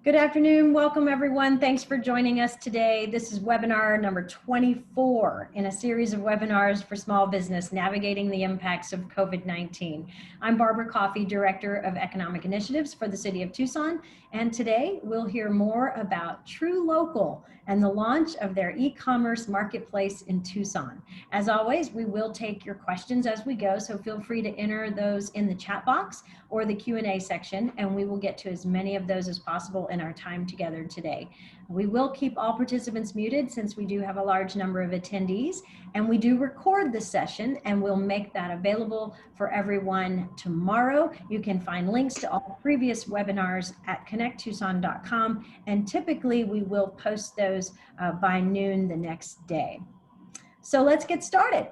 Good afternoon. Welcome, everyone. Thanks for joining us today. This is webinar number 24 in a series of webinars for small business, navigating the impacts of COVID-19. I'm Barbara Coffey, Director of Economic Initiatives for the City of Tucson, and today we'll hear more about TruLocal and the launch of their e-commerce marketplace in Tucson. As always, we will take your questions as we go, so feel free to enter those in the chat box or the Q&A section, and we will get to as many of those as possible in our time together today. We will keep all participants muted since we do have a large number of attendees, and we do record this session and we'll make that available for everyone tomorrow. You can find links to all previous webinars at connecttucson.com, and typically we will post those by noon the next day. So let's get started.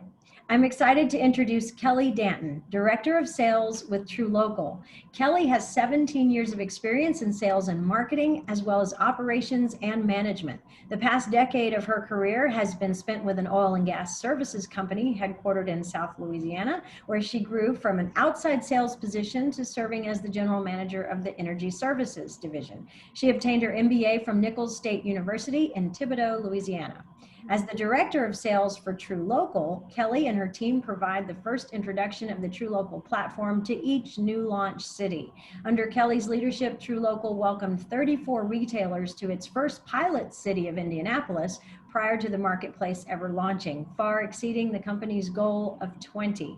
I'm excited to introduce Kelly Danton, Director of Sales with TruLocal. Kelly has 17 years of experience in sales and marketing, as well as operations and management. The past decade of her career has been spent with an oil and gas services company headquartered in South Louisiana, where she grew from an outside sales position to serving as the general manager of the energy services division. She obtained her MBA from Nichols State University in Thibodaux, Louisiana. As the Director of Sales for TruLocal, Kelly and her team provide the first introduction of the TruLocal platform to each new launch city. Under Kelly's leadership, TruLocal welcomed 34 retailers to its first pilot city of Indianapolis prior to the marketplace ever launching, far exceeding the company's goal of 20.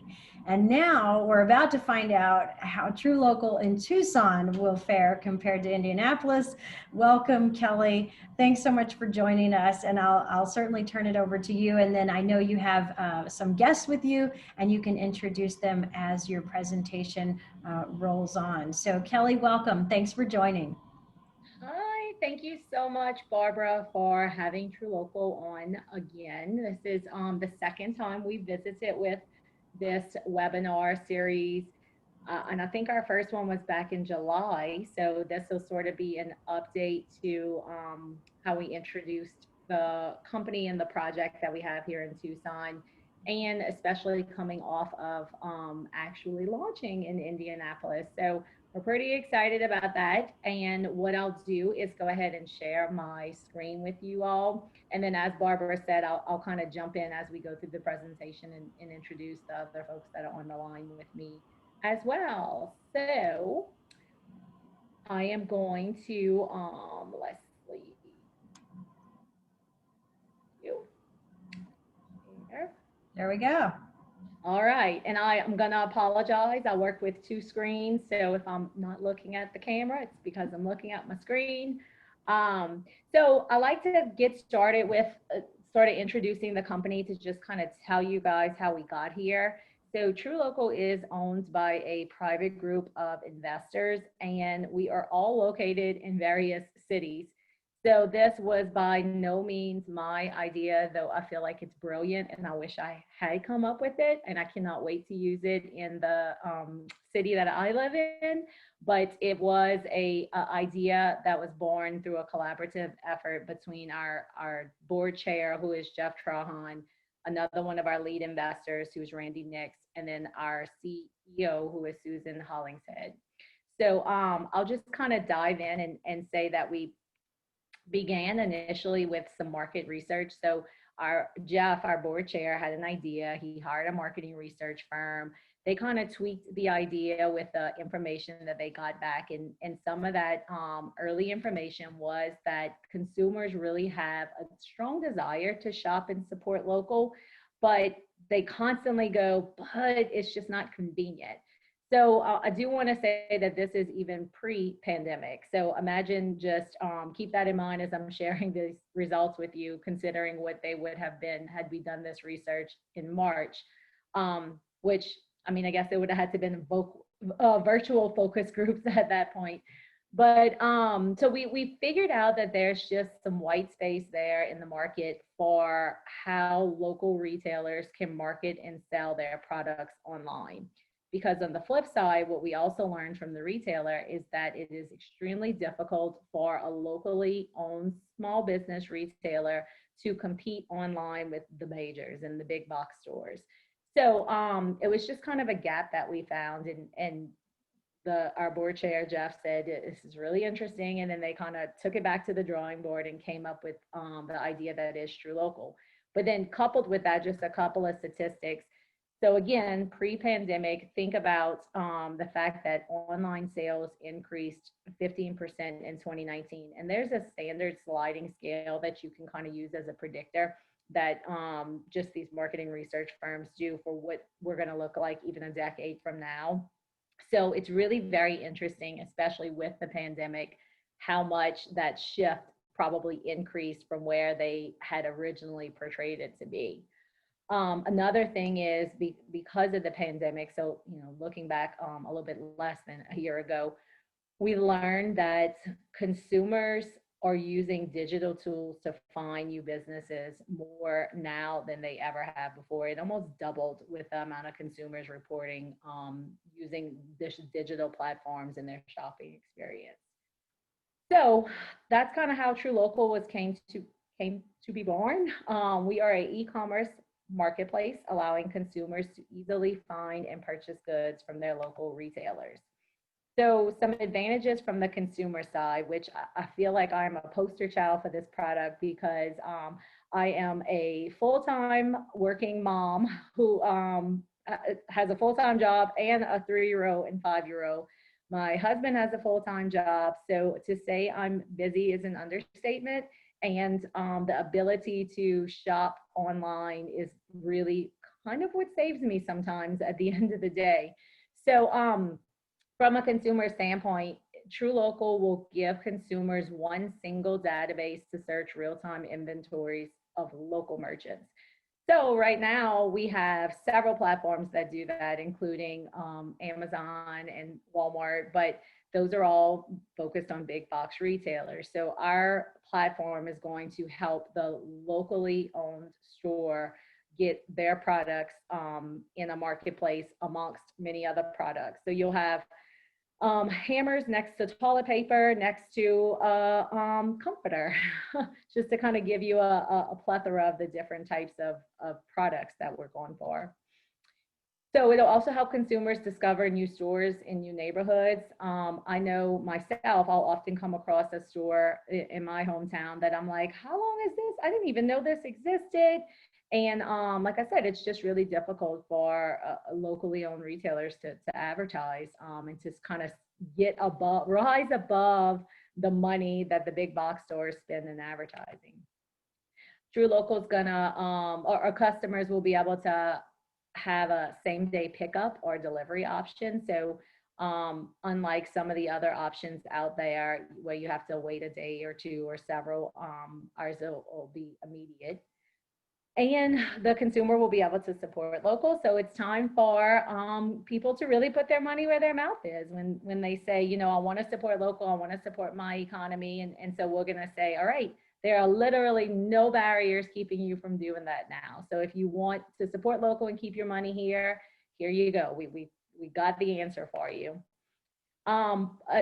And now we're about to find out how TruLocal in Tucson will fare compared to Indianapolis. Welcome, Kelly. Thanks so much for joining us, and I'll certainly turn it over to you. And then I know you have some guests with you, and you can introduce them as your presentation rolls on. So Kelly, welcome. Thanks for joining. Hi, thank you so much, Barbara, for having TruLocal on again. This is the second time we visited with this webinar series. And I think our first one was back in July. So this will sort of be an update to how we introduced the company and the project that we have here in Tucson, and especially coming off of actually launching in Indianapolis. So we're pretty excited about that. And what I'll do is go ahead and share my screen with you all. And then as Barbara said, I'll kind of jump in as we go through the presentation and introduce the other folks that are on the line with me as well. So I am going to, Leslie. There we go. All right, and I'm gonna apologize. I work with two screens, so if I'm not looking at the camera, it's because I'm looking at my screen. So I like to get started with introducing the company to just kind of tell you guys how we got here. So TruLocal is owned by a private group of investors, and we are all located in various cities. So this was by no means my idea, though I feel like it's brilliant and I wish I had come up with it, and I cannot wait to use it in the city that I live in. But it was a idea that was born through a collaborative effort between our board chair, who is Jeff Trahan, another one of our lead investors, who's Randy Nix, and then our CEO, who is Susan Hollingshead. So I'll just kind of dive in and say that we began initially with some market research. So Jeff, our board chair, had an idea. He hired a marketing research firm. They kind of tweaked the idea with the information that they got back. And some of that early information was that consumers really have a strong desire to shop and support local, but they constantly go, but it's just not convenient. So I do want to say that this is even pre-pandemic. So imagine, just keep that in mind as I'm sharing these results with you, considering what they would have been had we done this research in March, which, I mean, I guess it would have had to been virtual focus groups at that point. But so we figured out that there's just some white space there in the market for how local retailers can market and sell their products online. Because on the flip side, what we also learned from the retailer is that it is extremely difficult for a locally owned small business retailer to compete online with the majors and the big box stores. So it was just kind of a gap that we found, and our board chair, Jeff, said, this is really interesting. And then they kind of took it back to the drawing board and came up with the idea that is TruLocal. But then coupled with that, just a couple of statistics. So again, pre-pandemic, think about the fact that online sales increased 15% in 2019. And there's a standard sliding scale that you can kind of use as a predictor that just these marketing research firms do for what we're going to look like even a decade from now. So it's really very interesting, especially with the pandemic, how much that shift probably increased from where they had originally portrayed it to be. Another thing is because of the pandemic, so, looking back a little bit less than a year ago, we learned that consumers are using digital tools to find new businesses more now than they ever have before. It almost doubled with the amount of consumers reporting using digital platforms in their shopping experience. So that's kind of how TruLocal came to be born. We are an e-commerce marketplace allowing consumers to easily find and purchase goods from their local retailers. So some advantages from the consumer side, which I feel like I'm a poster child for this product because I am a full-time working mom who has a full-time job and a 3-year-old and 5-year-old. My husband has a full-time job, so to say I'm busy is an understatement. And the ability to shop online is really kind of what saves me sometimes at the end of the day. So from a consumer standpoint, TruLocal will give consumers one single database to search real-time inventories of local merchants. So right now we have several platforms that do that, including Amazon and Walmart, but those are all focused on big box retailers. So our platform is going to help the locally owned store get their products in a marketplace amongst many other products. So you'll have hammers next to toilet paper, next to a comforter, just to kind of give you a plethora of the different types of products that we're going for. So it'll also help consumers discover new stores in new neighborhoods. I know myself, I'll often come across a store in my hometown that I'm like, how long is this? I didn't even know this existed. And like I said, it's just really difficult for locally owned retailers to advertise and to kind of rise above the money that the big box stores spend in advertising. TruLocal is gonna, our customers will be able to have a same day pickup or delivery option. So unlike some of the other options out there where you have to wait a day or two or several, ours will be immediate. And the consumer will be able to support local. So it's time for people to really put their money where their mouth is when they say, I want to support local, I want to support my economy. And so we're going to say, all right, there are literally no barriers keeping you from doing that now. So if you want to support local and keep your money here you go. We got the answer for you.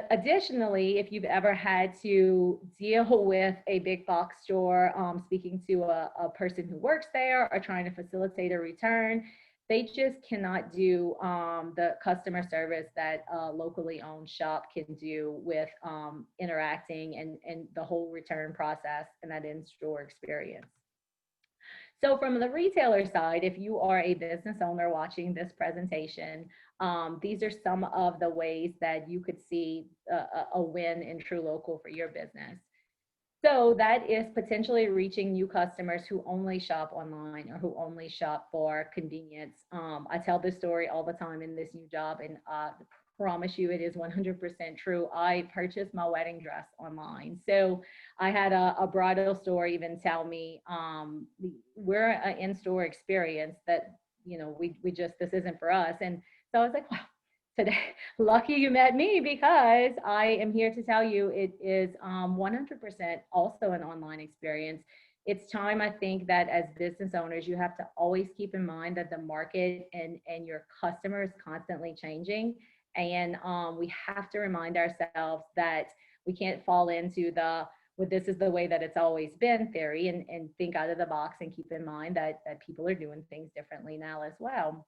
Additionally, if you've ever had to deal with a big box store, speaking to a person who works there or trying to facilitate a return, they just cannot do the customer service that a locally owned shop can do with interacting and the whole return process and that in-store experience. So from the retailer side, if you are a business owner watching this presentation, these are some of the ways that you could see a win in TruLocal for your business. So that is potentially reaching new customers who only shop online or who only shop for convenience. I tell this story all the time in this new job, and I promise you it is 100% true. I purchased my wedding dress online. So I had a bridal store even tell me, we're an in-store experience that, we just, this isn't for us. And so I was like, wow, today, lucky you met me, because I am here to tell you it is 100% also an online experience. It's time, I think, that as business owners, you have to always keep in mind that the market and your customer is constantly changing. And we have to remind ourselves that we can't fall into this is the way that it's always been theory, and think out of the box and keep in mind that people are doing things differently now as well.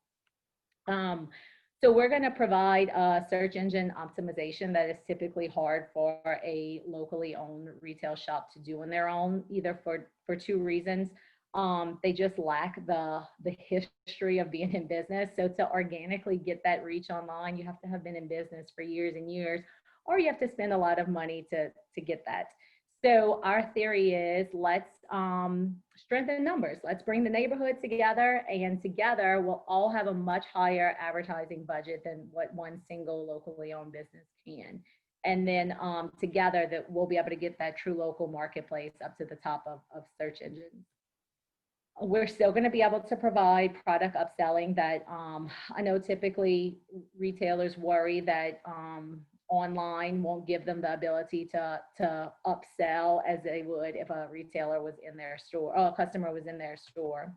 So we're going to provide a search engine optimization that is typically hard for a locally owned retail shop to do on their own, either for two reasons. They just lack the history of being in business. So to organically get that reach online, you have to have been in business for years and years, or you have to spend a lot of money to get that. So our theory is let's strengthen numbers. Let's bring the neighborhood together, and together we'll all have a much higher advertising budget than what one single locally owned business can. And then together that we'll be able to get that TruLocal marketplace up to the top of search engines. We're still going to be able to provide product upselling that I know typically retailers worry that online won't give them the ability to upsell as they would if a retailer was in their store or a customer was in their store.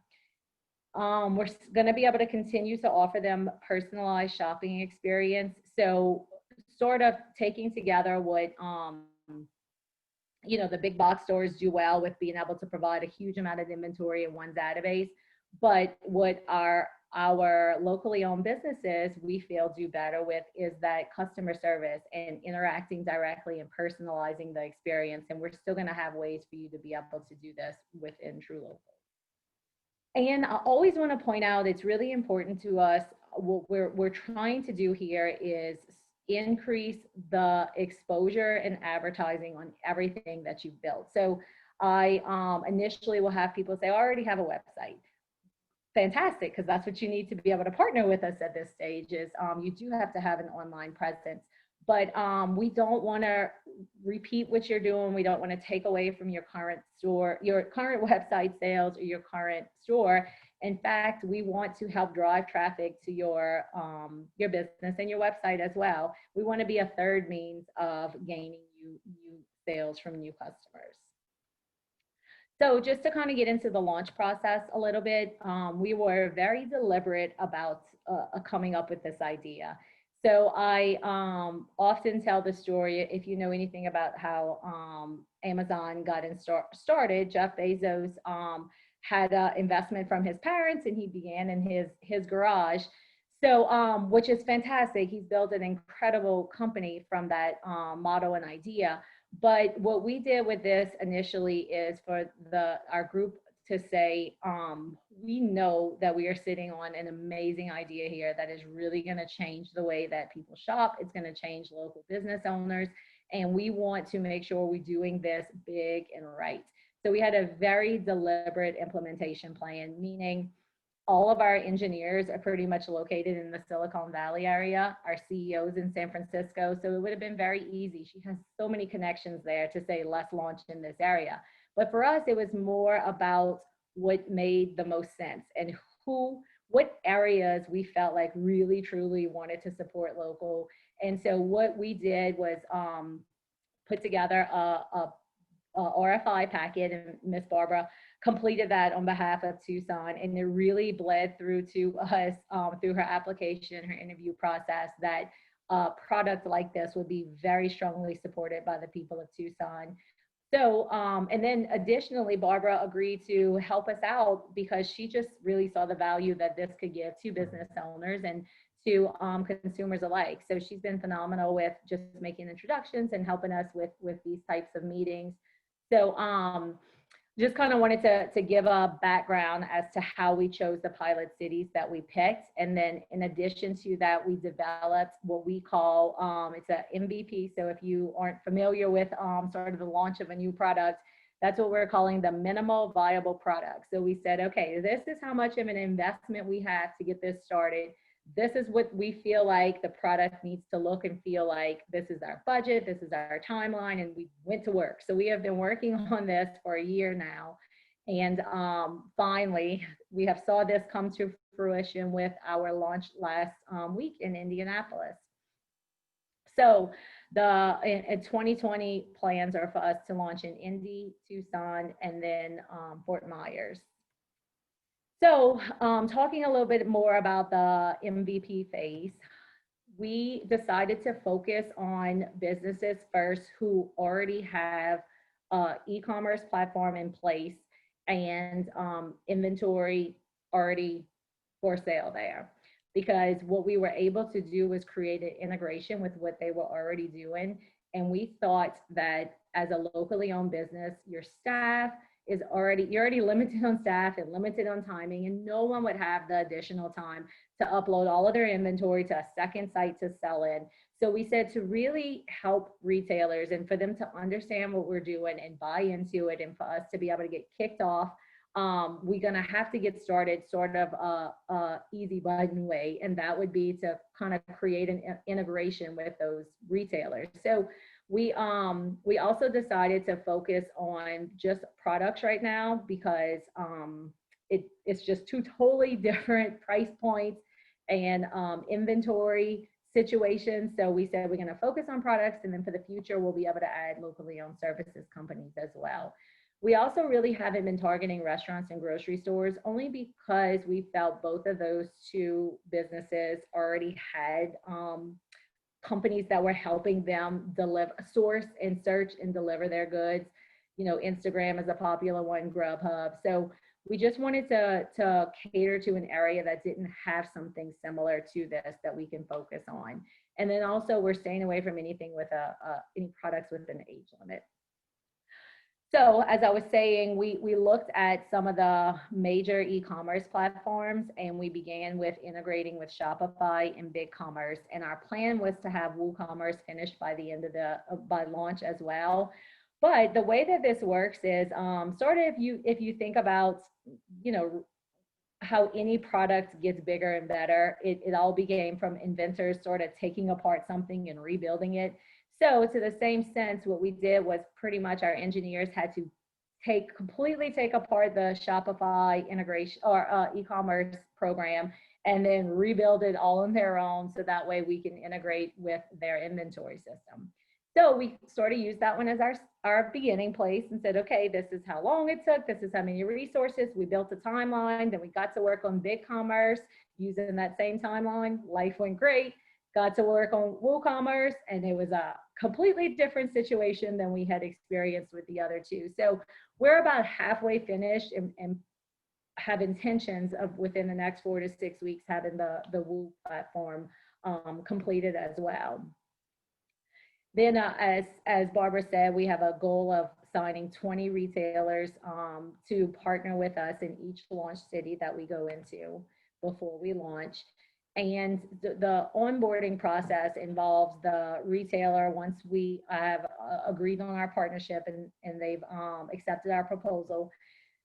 We're going to be able to continue to offer them personalized shopping experience. So sort of taking together what the big box stores do well with being able to provide a huge amount of inventory in one database. But what our locally owned businesses we feel do better with is that customer service and interacting directly and personalizing the experience. And we're still going to have ways for you to be able to do this within TruLocal. And I always want to point out, it's really important to us. What we're trying to do here is increase the exposure and advertising on everything that you've built. So I initially will have people say, I already have a website. Fantastic, because that's what you need to be able to partner with us at this stage is you do have to have an online presence. But we don't want to repeat what you're doing. We don't want to take away from your current store, your current website sales or your current store. In fact, we want to help drive traffic to your business and your website as well. We want to be a third means of gaining new sales from new customers. So just to kind of get into the launch process a little bit, we were very deliberate about coming up with this idea. So I often tell the story, if you know anything about how Amazon got started, Jeff Bezos had an investment from his parents and he began in his garage. So, which is fantastic. He's built an incredible company from that motto and idea. But what we did with this initially is for our group to say, we know that we are sitting on an amazing idea here that is really going to change the way that people shop. It's going to change local business owners. And we want to make sure we're doing this big and right. So we had a very deliberate implementation plan, meaning all of our engineers are pretty much located in the Silicon Valley area. Our CEO's in San Francisco. So it would have been very easy. She has so many connections there to say, let's launch in this area. But for us, it was more about what made the most sense and what areas we felt like really, truly wanted to support local. And so what we did was put together a RFI packet, and Miss Barbara completed that on behalf of Tucson, and it really bled through to us through her application, her interview process, that a product like this would be very strongly supported by the people of Tucson. So, and then additionally, Barbara agreed to help us out because she just really saw the value that this could give to business owners and to consumers alike. So she's been phenomenal with just making introductions and helping us with these types of meetings. So just kind of wanted to give a background as to how we chose the pilot cities that we picked. And then in addition to that, we developed what we call, it's a MVP. So if you aren't familiar with sort of the launch of a new product, that's what we're calling the minimal viable product. So we said, okay, this is how much of an investment we have to get this started. This is what we feel like the product needs to look and feel like. This is our budget, this is our timeline, and we went to work. So we have been working on this for a year now. And finally, we have saw this come to fruition with our launch last week in Indianapolis. So the 2020 plans are for us to launch in Indy, Tucson, and then Fort Myers. So talking a little bit more about the MVP phase, we decided to focus on businesses first who already have an e-commerce platform in place and inventory already for sale there. because what we were able to do was create an integration with what they were already doing. And we thought that as a locally owned business, your staff you're already limited on staff and limited on timing, and no one would have the additional time to upload all of their inventory to a second site to sell in. So we said to really help retailers and for them to understand what we're doing and buy into it, and for us to be able to get kicked off, we're going to have to get started sort of a easy button way, and that would be to kind of create an integration with those retailers. So we also decided to focus on just products right now, because it's just two totally different price points and inventory situations. So we said we're going to focus on products, and then for the future we'll be able to add locally owned services companies as well. We also really haven't been targeting restaurants and grocery stores, only because we felt both of those two businesses already had companies that were helping them deliver, source and search and deliver their goods. You know, Instagram is a popular one, Grubhub. So we just wanted to cater to an area that didn't have something similar to this that we can focus on. And then also we're staying away from anything with any products with an age limit. So as I was saying, we looked at some of the major e-commerce platforms, and we began with integrating with Shopify and BigCommerce. And our plan was to have WooCommerce finished by the end of by launch as well. But the way that this works is sort of if you think about, you know, how any product gets bigger and better, it all began from inventors sort of taking apart something and rebuilding it. So to the same sense, what we did was pretty much our engineers had to completely take apart the Shopify integration or e-commerce program, and then rebuild it all on their own, so that way we can integrate with their inventory system. So we sort of used that one as our beginning place and said, okay, this is how long it took, this is how many resources. We built a timeline, then we got to work on BigCommerce using that same timeline. Life went great. Got to work on WooCommerce, and it was a completely different situation than we had experienced with the other two. So we're about halfway finished, and have intentions of within the next 4 to 6 weeks having the Woo platform completed as well. Then as Barbara said, we have a goal of signing 20 retailers to partner with us in each launch city that we go into before we launch. And the onboarding process involves the retailer, once we have agreed on our partnership and they've accepted our proposal,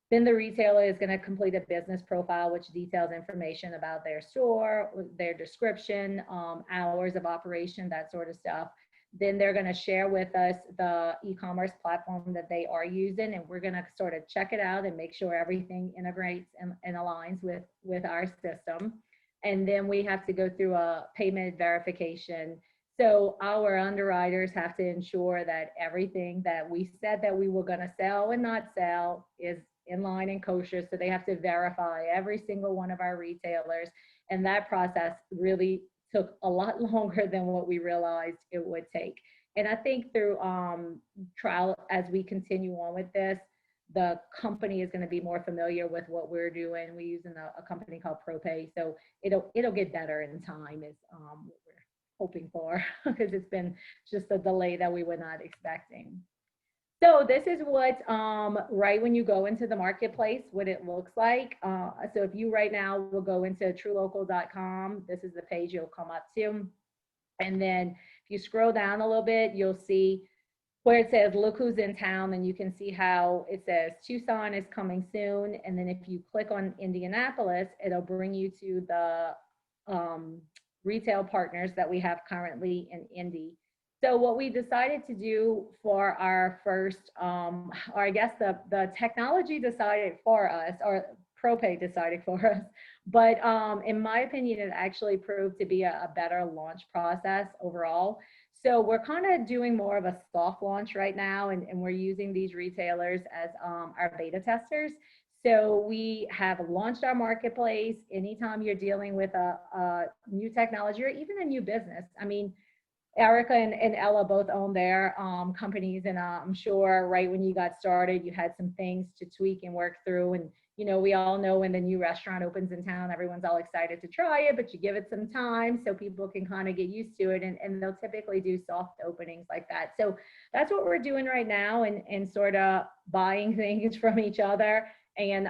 then the retailer is going to complete a business profile, which details information about their store, their description, hours of operation, that sort of stuff. Then they're going to share with us the e-commerce platform that they are using, and we're going to sort of check it out and make sure everything integrates and aligns with our system. And then we have to go through a payment verification. So our underwriters have to ensure that everything that we said that we were going to sell and not sell is in line and kosher. So they have to verify every single one of our retailers. And that process really took a lot longer than what we realized it would take. And I think through trial, as we continue on with this, the company is going to be more familiar with what we're doing. We're using a company called ProPay, so it'll get better in time is what we're hoping for, because it's been just a delay that we were not expecting. So this is what right when you go into the marketplace, what it looks like. So if you right now will go into TruLocal.com, this is the page you'll come up to, and then if you scroll down a little bit, you'll see where it says look who's in town, and you can see how it says Tucson is coming soon. And then if you click on Indianapolis, it'll bring you to the retail partners that we have currently in Indy. So what we decided to do for our first, or I guess the technology decided for us, or ProPay decided for us, but in my opinion, it actually proved to be a better launch process overall. So we're kind of doing more of a soft launch right now, and we're using these retailers as our beta testers. So we have launched our marketplace. Anytime you're dealing with a new technology or even a new business, I mean, Erica and Ella both own their companies, and I'm sure right when you got started, you had some things to tweak and work through, and you know, we all know when the new restaurant opens in town, everyone's all excited to try it, but you give it some time so people can kind of get used to it. And they'll typically do soft openings like that. So that's what we're doing right now, and sort of buying things from each other, and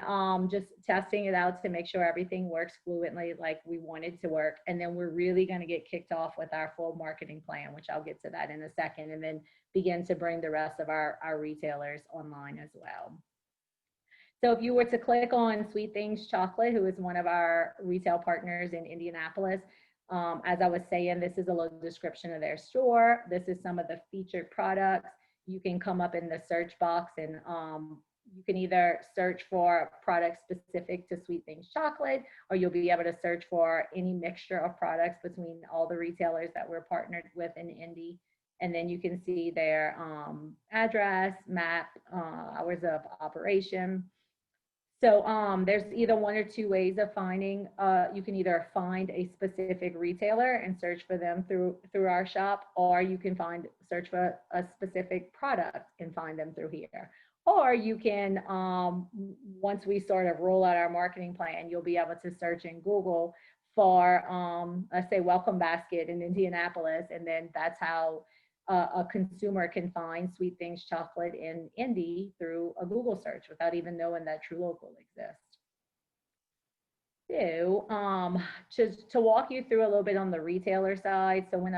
just testing it out to make sure everything works fluently like we want it to work. And then we're really going to get kicked off with our full marketing plan, which I'll get to that in a second, and then begin to bring the rest of our retailers online as well. So if you were to click on Sweet Things Chocolate, who is one of our retail partners in Indianapolis, as I was saying, this is a little description of their store. This is some of the featured products. You can come up in the search box, and you can either search for products specific to Sweet Things Chocolate, or you'll be able to search for any mixture of products between all the retailers that we're partnered with in Indy. And then you can see their address, map, hours of operation. So there's either one or two ways of finding. You can either find a specific retailer and search for them through our shop, or you can search for a specific product and find them through here. Or you can, once we sort of roll out our marketing plan, you'll be able to search in Google for, let's say, Welcome Basket in Indianapolis, and then that's how a consumer can find Sweet Things Chocolate in Indy through a Google search without even knowing that TruLocal exists. So to walk you through a little bit on the retailer side, so when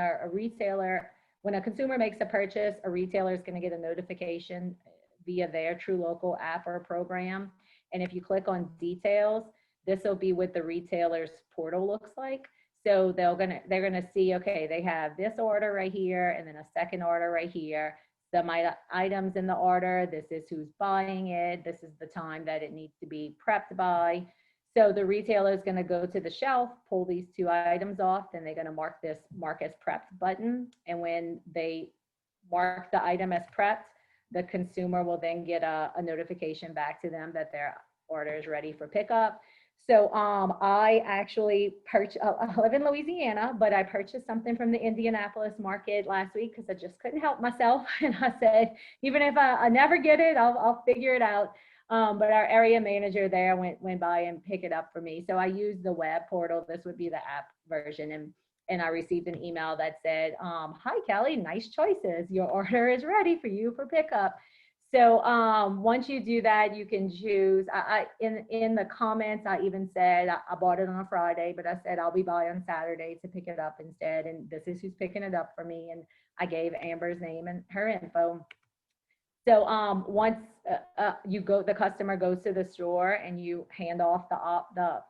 when a consumer makes a purchase, a retailer is going to get a notification via their TruLocal app or program. And if you click on details, this will be what the retailer's portal looks like. So they're gonna see, okay, they have this order right here, and then a second order right here. Some items in the order. This is who's buying it. This is the time that it needs to be prepped by. So the retailer is going to go to the shelf, pull these two items off, then they're going to mark this Mark as Prepped button. And when they mark the item as prepped, the consumer will then get a notification back to them that their order is ready for pickup. So I actually I live in Louisiana, but I purchased something from the Indianapolis market last week because I just couldn't help myself. And I said, even if I never get it, I'll figure it out. But our area manager there went by and picked it up for me. So I used the web portal. This would be the app version. And I received an email that said, hi, Kelly, nice choices. Your order is ready for you for pickup. So once you do that, you can choose. In the comments, I even said I bought it on a Friday, but I said I'll be by on Saturday to pick it up instead. And this is who's picking it up for me. And I gave Amber's name and her info. So once the customer goes to the store and you hand off the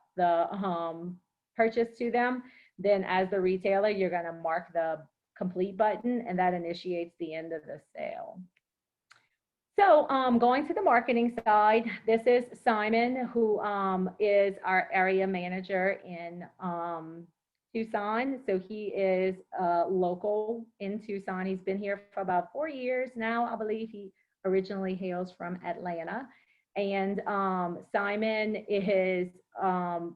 purchase to them, then as the retailer, you're going to mark the complete button, and that initiates the end of the sale. So going to the marketing side, this is Simon, who is our area manager in Tucson. So he is local in Tucson. He's been here for about 4 years now, I believe. He originally hails from Atlanta. And Simon is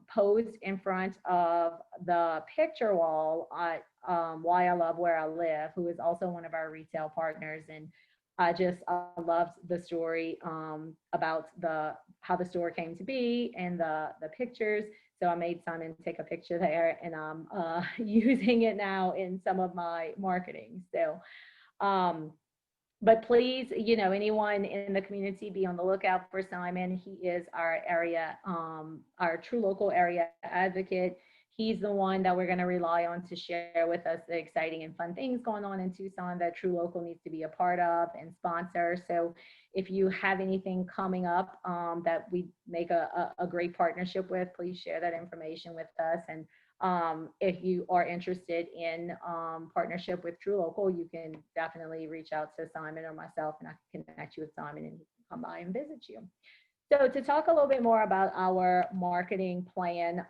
posed in front of the picture wall at Why I Love Where I Live, who is also one of our retail partners. And I loved the story about how the store came to be and the pictures. So I made Simon take a picture there, and I'm using it now in some of my marketing. So, but please, anyone in the community, be on the lookout for Simon. He is our TruLocal area advocate. He's the one that we're going to rely on to share with us the exciting and fun things going on in Tucson that TruLocal needs to be a part of and sponsor. So if you have anything coming up that we make a great partnership with, please share that information with us. And if you are interested in partnership with TruLocal, you can definitely reach out to Simon or myself, and I can connect you with Simon and come by and visit you. So to talk a little bit more about our marketing plan,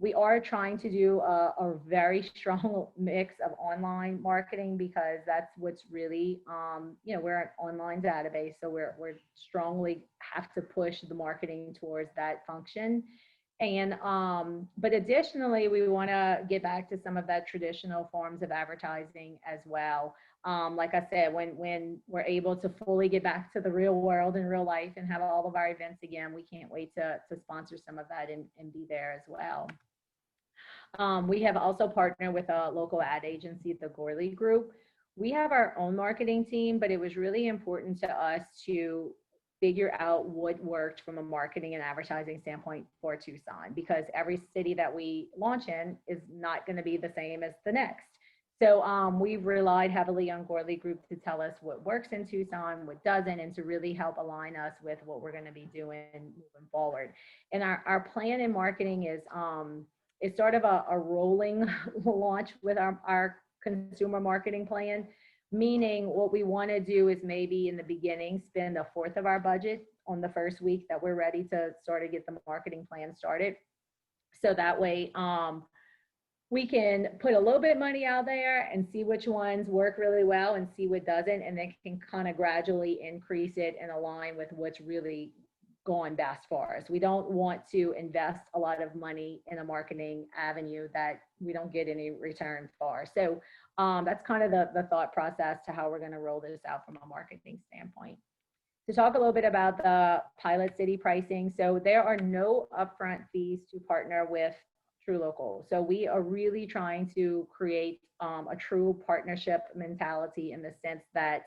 we are trying to do a very strong mix of online marketing, because that's what's really, we're an online database, so we're strongly have to push the marketing towards that function. And but additionally, we want to get back to some of that traditional forms of advertising as well. Like I said, when we're able to fully get back to the real world and real life and have all of our events again, we can't wait to sponsor some of that and be there as well. We have also partnered with a local ad agency, the Gorley Group. We have our own marketing team, but it was really important to us to figure out what worked from a marketing and advertising standpoint for Tucson, because every city that we launch in is not going to be the same as the next. So we've relied heavily on Gorley Group to tell us what works in Tucson, what doesn't, and to really help align us with what we're going to be doing moving forward. And our plan in marketing is it's sort of a rolling launch with our consumer marketing plan, meaning what we want to do is maybe in the beginning spend a fourth of our budget on the first week that we're ready to sort of get the marketing plan started. So that way we can put a little bit of money out there and see which ones work really well and see what doesn't, and then can kind of gradually increase it and align with what's really going best for us. We don't want to invest a lot of money in a marketing avenue that we don't get any return for. So that's kind of the thought process to how we're going to roll this out from a marketing standpoint. To talk a little bit about the pilot city pricing. So there are no upfront fees to partner with TruLocal. So we are really trying to create a true partnership mentality in the sense that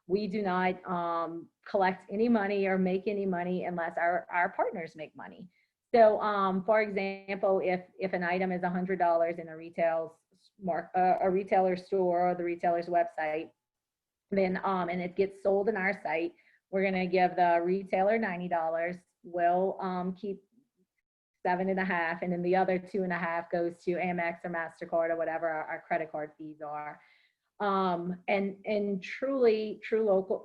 we do not collect any money or make any money unless our partners make money. So for example, if an item is $100 in a retailer store or the retailer's website, then and it gets sold in our site, we're going to give the retailer $90. We'll keep $7.50, and then the other $2.50 goes to Amex or MasterCard or whatever our credit card fees are. And truly TruLocal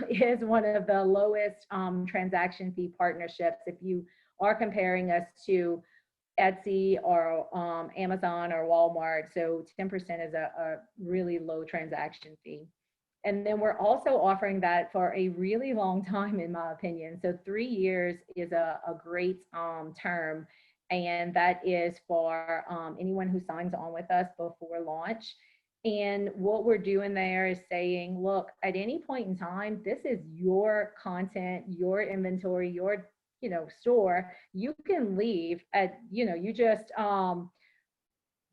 is one of the lowest transaction fee partnerships. If you are comparing us to Etsy or Amazon or Walmart, so 10% is a really low transaction fee. And then we're also offering that for a really long time, in my opinion. So 3 years is a great term, and that is for anyone who signs on with us before launch. And what we're doing there is saying, look, at any point in time, this is your content, your inventory, your store. You can leave at, you just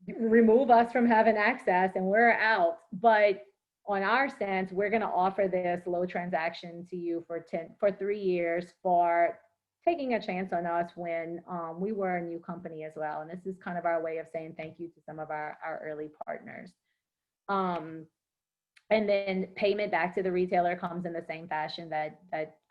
remove us from having access and we're out. But on our sense, we're going to offer this low transaction to you for 3 years for taking a chance on us when we were a new company as well. And this is kind of our way of saying thank you to some of our early partners. And then payment back to the retailer comes in the same fashion that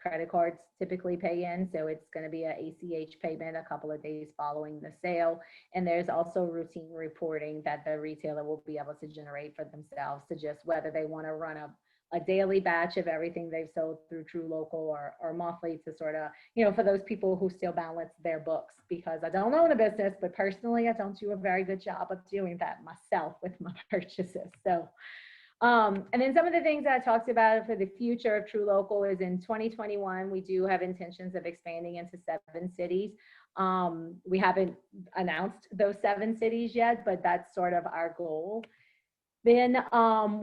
credit cards typically pay in. So it's going to be an ACH payment a couple of days following the sale. And there's also routine reporting that the retailer will be able to generate for themselves to just whether they want to run a daily batch of everything they've sold through TruLocal or monthly to sort of, for those people who still balance their books, because I don't own a business, but personally, I don't do a very good job of doing that myself with my purchases. So and then some of the things that I talked about for the future of TruLocal is in 2021, we do have intentions of expanding into 7 cities. We haven't announced those 7 cities yet, but that's sort of our goal. Then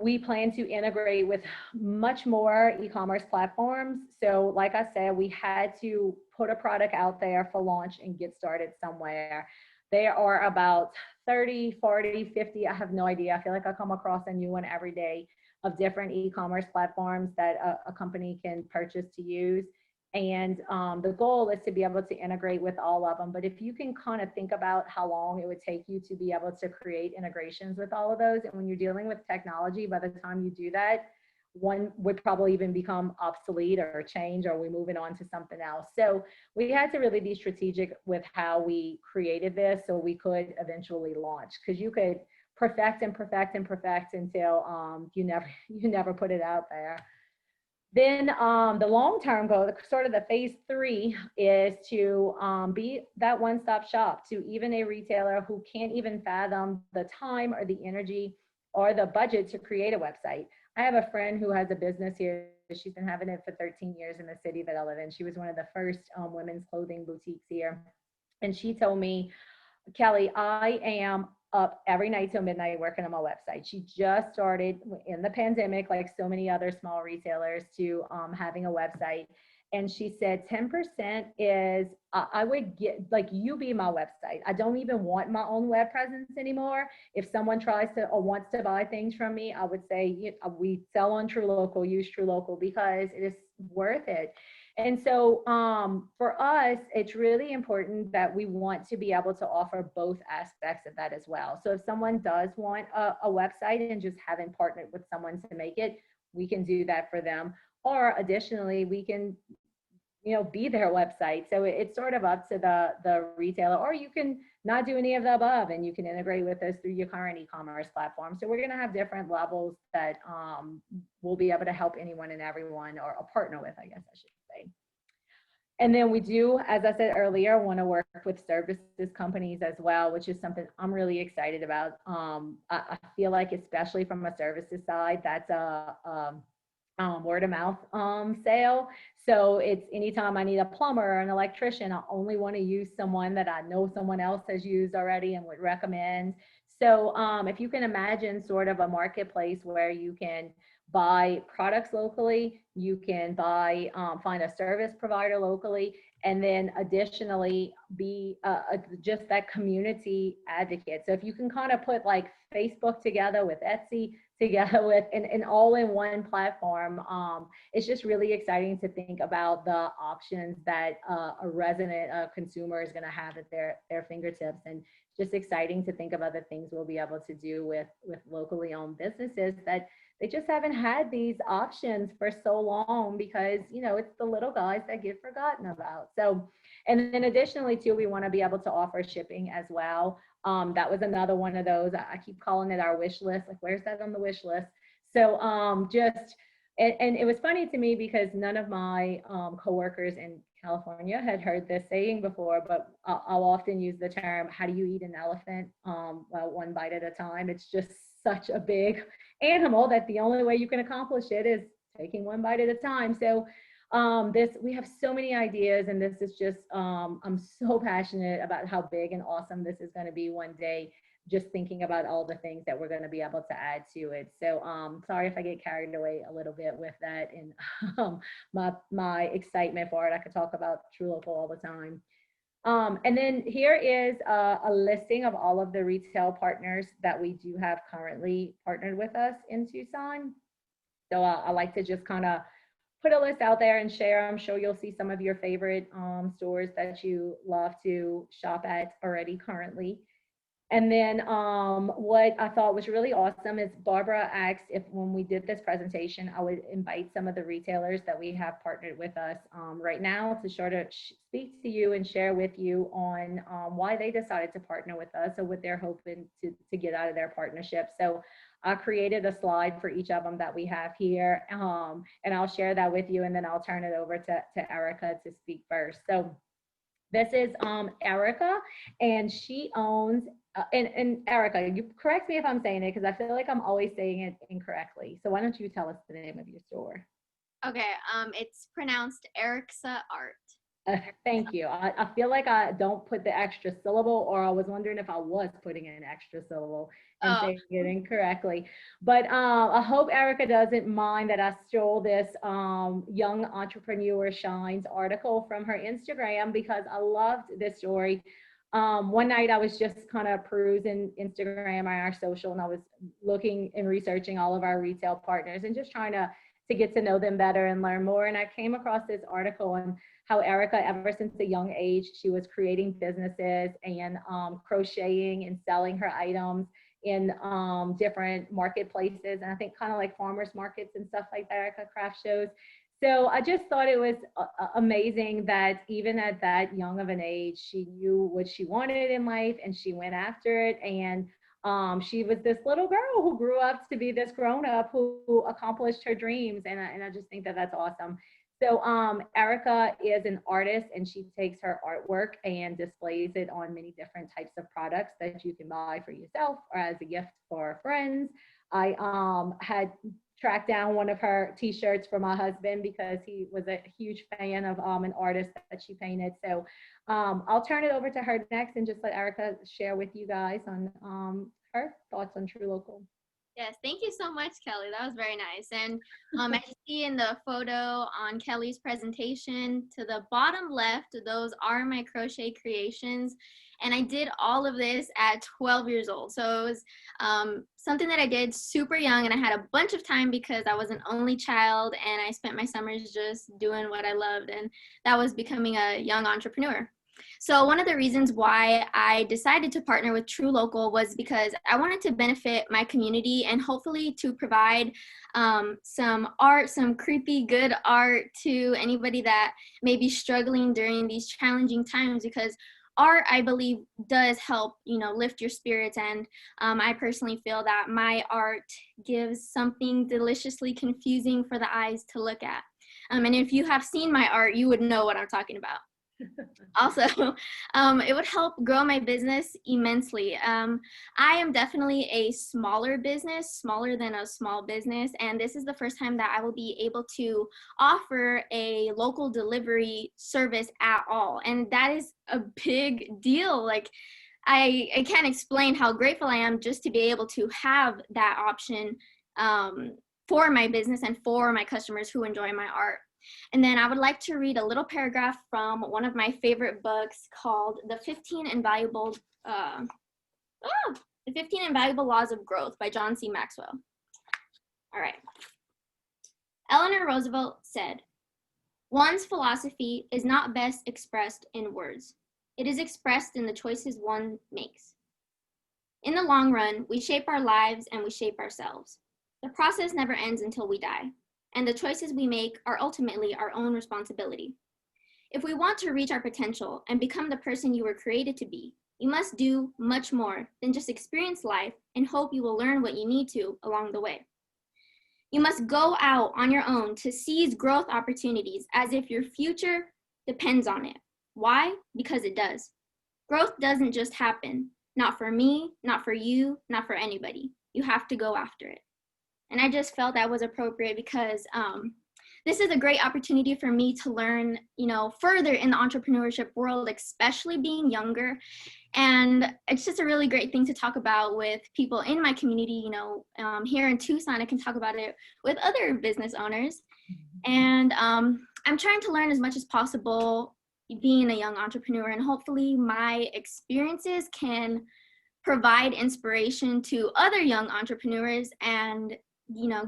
we plan to integrate with much more e-commerce platforms. So like I said, we had to put a product out there for launch and get started somewhere. There are about 30, 40, 50, I have no idea. I feel like I come across a new one every day of different e-commerce platforms that a company can purchase to use. And the goal is to be able to integrate with all of them. But if you can kind of think about how long it would take you to be able to create integrations with all of those, and when you're dealing with technology, by the time you do that, one would probably even become obsolete or change, or we moving on to something else. So we had to really be strategic with how we created this so we could eventually launch, because you could perfect and perfect and perfect until you never put it out there. Then the long-term goal, sort of the phase 3, is to be that one-stop shop to even a retailer who can't even fathom the time or the energy or the budget to create a website. I have a friend who has a business here. She's been having it for 13 years in the city that I live in. She was one of the first women's clothing boutiques here. And she told me, Kelly, I am up every night till midnight working on my website. She just started in the pandemic, like so many other small retailers, to having a website. And she said 10% is, I would get, like, you be my website. I don't even want my own web presence anymore. If someone tries to or wants to buy things from me, I would say, we sell on TruLocal, use TruLocal, because it is worth it. And so for us, it's really important that we want to be able to offer both aspects of that as well. So if someone does want a website and just haven't partnered with someone to make it, we can do that for them. Or additionally, we can, be their website. So it's sort of up to the retailer, or you can not do any of the above and you can integrate with us through your current e-commerce platform. So we're going to have different levels that we'll be able to help anyone and everyone, or partner with, I guess I should say. And then we do, as I said earlier, want to work with services companies as well, which is something I'm really excited about. I feel like, especially from a services side, that's a word of mouth sale. So it's anytime I need a plumber or an electrician, I only want to use someone that I know someone else has used already and would recommend. So if you can imagine sort of a marketplace where you can buy products locally, you can buy, find a service provider locally, and then additionally be just that community advocate. So if you can kind of put like Facebook together with Etsy, together with an all-in-one platform, it's just really exciting to think about the options that a resident consumer is going to have at their fingertips, and just exciting to think of other things we'll be able to do with locally owned businesses that they just haven't had these options for so long, because it's the little guys that get forgotten about. So, and then additionally too, we want to be able to offer shipping as well. That was another one of those. I keep calling it our wish list. Like, where's that on the wish list? So and it was funny to me because none of my coworkers in California had heard this saying before, but I'll often use the term, how do you eat an elephant? Well, one bite at a time. It's just such a big animal that the only way you can accomplish it is taking one bite at a time. So we have so many ideas, and this is just, I'm so passionate about how big and awesome this is going to be one day, just thinking about all the things that we're going to be able to add to it. So sorry if I get carried away a little bit with that, and my excitement for it. I could talk about TruLocal all the time. And then here is a listing of all of the retail partners that we do have currently partnered with us in Tucson. So I like to just kind of put a list out there and share. I'm sure you'll see some of your favorite stores that you love to shop at already currently. And then what I thought was really awesome is Barbara asked if, when we did this presentation, I would invite some of the retailers that we have partnered with us right now to sort of speak to you and share with you on why they decided to partner with us, or what they're hoping to get out of their partnership. So I created a slide for each of them that we have here, and I'll share that with you, and then I'll turn it over to Erica to speak first. So this is Erica, and she owns, and Erica, you correct me if I'm saying it, because I feel like I'm always saying it incorrectly. So why don't you tell us the name of your store? Okay, it's pronounced Erixa Art. Thank you. I feel like I don't put the extra syllable, or I was wondering if I was putting in an extra syllable and saying it incorrectly. But I hope Erica doesn't mind that I stole this Young Entrepreneur Shines article from her Instagram, because I loved this story. One night I was just kind of perusing Instagram or our social, and I was looking and researching all of our retail partners and just trying to get to know them better and learn more. And I came across this article on how Erica, ever since a young age, she was creating businesses and crocheting and selling her items in different marketplaces. And I think kind of like farmers markets and stuff like that, Erica craft shows. So I just thought it was amazing that even at that young of an age, she knew what she wanted in life and she went after it. And she was this little girl who grew up to be this grown-up who accomplished her dreams. And I just think that that's awesome. So Erica is an artist, and she takes her artwork and displays it on many different types of products that you can buy for yourself or as a gift for friends. I had track down one of her t-shirts for my husband because he was a huge fan of an artist that she painted. So I'll turn it over to her next and just let Erica share with you guys on her thoughts on TruLocal. Yes, thank you so much, Kelly. That was very nice. And as you see in the photo on Kelly's presentation, to the bottom left, those are my crochet creations. And I did all of this at 12 years old. So it was something that I did super young, and I had a bunch of time because I was an only child and I spent my summers just doing what I loved, and that was becoming a young entrepreneur. So one of the reasons why I decided to partner with TruLocal was because I wanted to benefit my community and hopefully to provide some art, some creepy good art to anybody that may be struggling during these challenging times, because art, I believe, does help, lift your spirits. And I personally feel that my art gives something deliciously confusing for the eyes to look at. And if you have seen my art, you would know what I'm talking about. Also, it would help grow my business immensely. I am definitely a smaller business, smaller than a small business, and this is the first time that I will be able to offer a local delivery service at all, and that is a big deal. Like, I can't explain how grateful I am just to be able to have that option for my business and for my customers who enjoy my art. And then I would like to read a little paragraph from one of my favorite books called The 15 Invaluable Laws of Growth by John C. Maxwell. All right. Eleanor Roosevelt said, "One's philosophy is not best expressed in words. It is expressed in the choices one makes. In the long run, we shape our lives and we shape ourselves. The process never ends until we die. And the choices we make are ultimately our own responsibility. If we want to reach our potential and become the person you were created to be, you must do much more than just experience life and hope you will learn what you need to along the way. You must go out on your own to seize growth opportunities as if your future depends on it. Why? Because it does. Growth doesn't just happen. Not for me, not for you, not for anybody. You have to go after it." And I just felt that was appropriate because this is a great opportunity for me to learn, further in the entrepreneurship world, especially being younger. And it's just a really great thing to talk about with people in my community. Here in Tucson, I can talk about it with other business owners. And I'm trying to learn as much as possible being a young entrepreneur, and hopefully my experiences can provide inspiration to other young entrepreneurs and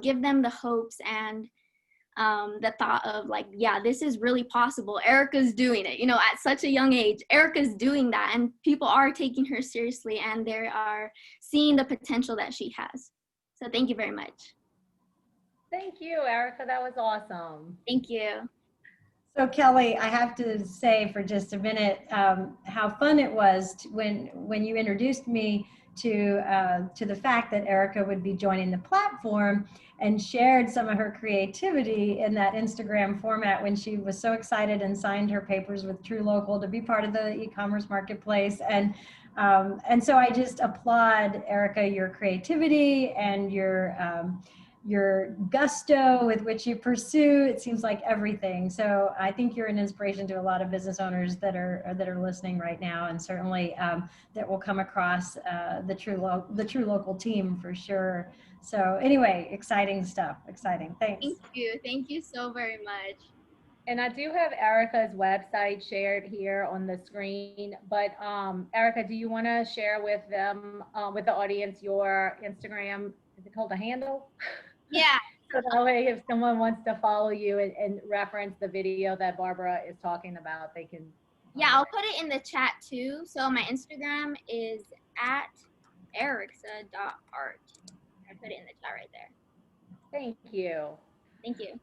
give them the hopes and the thought of like, yeah, this is really possible. Erica's doing it, at such a young age. Erica's doing that, and people are taking her seriously, and they are seeing the potential that she has. So thank you very much. Thank you, Erica. That was awesome. Thank you. So Kelly, I have to say for just a minute how fun it was when you introduced me to the fact that Erica would be joining the platform, and shared some of her creativity in that Instagram format when she was so excited and signed her papers with TruLocal to be part of the e-commerce marketplace. And so I just applaud, Erica, your creativity and your gusto with which you pursue. It seems like everything. So I think you're an inspiration to a lot of business owners that are listening right now, and certainly that will come across the TruLocal team for sure. So anyway, exciting stuff. Exciting. Thanks. Thank you. Thank you so very much. And I do have Erica's website shared here on the screen, but Erica, do you want to share with them, with the audience, your Instagram? Is it called a handle? Yeah. So that way, if someone wants to follow you and reference the video that Barbara is talking about, they can. Yeah, I'll put it in the chat too. So my Instagram is @erixa.art. I put it in the chat right there. Thank you. Thank you.